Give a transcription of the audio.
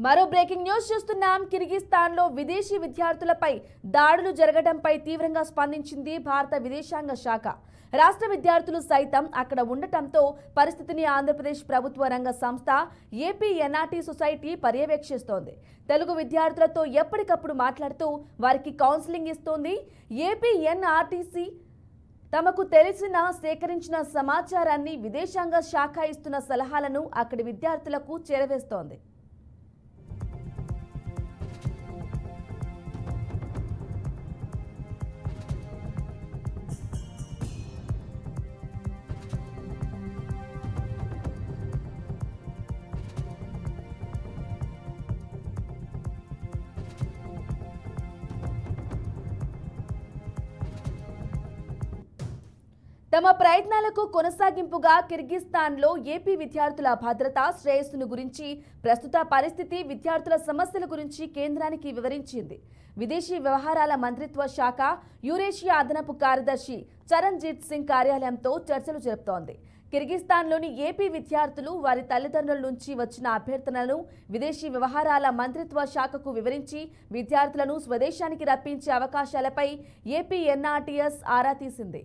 మరో breaking news చూస్తున్నాం. కిర్గిస్తాన్లో విదేశీ విద్యార్థులపై దాడులు జరగడంపై తీవ్రంగా స్పందించింది భారత విదేశాంగ శాఖ. రాష్ట్ర విద్యార్థులు సైతం అక్కడ ఉండటంతో పరిస్థితిని ఆంధ్రప్రదేశ్ ప్రభుత్వ రంగ సంస్థ ఏపీ ఎన్ఆర్టీ సొసైటీ పర్యవేక్షిస్తోంది. తెలుగు విద్యార్థులతో ఎప్పటికప్పుడు మాట్లాడుతూ వారికి కౌన్సిలింగ్ ఇస్తోంది. ఏపీ ఎన్ఆర్టీసీ తమకు తెలిసిన సేకరించిన సమాచారాన్ని విదేశాంగ శాఖ ఇస్తున్న సలహాలను అక్కడి విద్యార్థులకు చేరవేస్తోంది. తమ ప్రయత్నాలకు కొనసాగింపుగా కిర్గిస్తాన్లో ఏపీ విద్యార్థుల భద్రత, శ్రేయస్సును గురించి, ప్రస్తుత పరిస్థితి, విద్యార్థుల సమస్యల గురించి కేంద్రానికి వివరించింది. విదేశీ వ్యవహారాల మంత్రిత్వ శాఖ యూరేషియా అదనపు కార్యదర్శి చరణ్జీత్ సింగ్ కార్యాలయంతో చర్చలు జరుపుతోంది. కిర్గిస్తాన్లోని ఏపీ విద్యార్థులు వారి తల్లిదండ్రుల నుంచి వచ్చిన అభ్యర్థనలను విదేశీ వ్యవహారాల మంత్రిత్వ శాఖకు వివరించి విద్యార్థులను స్వదేశానికి రప్పించే అవకాశాలపై ఏపీ ఎన్ఆర్టీఎస్ ఆరా తీసింది.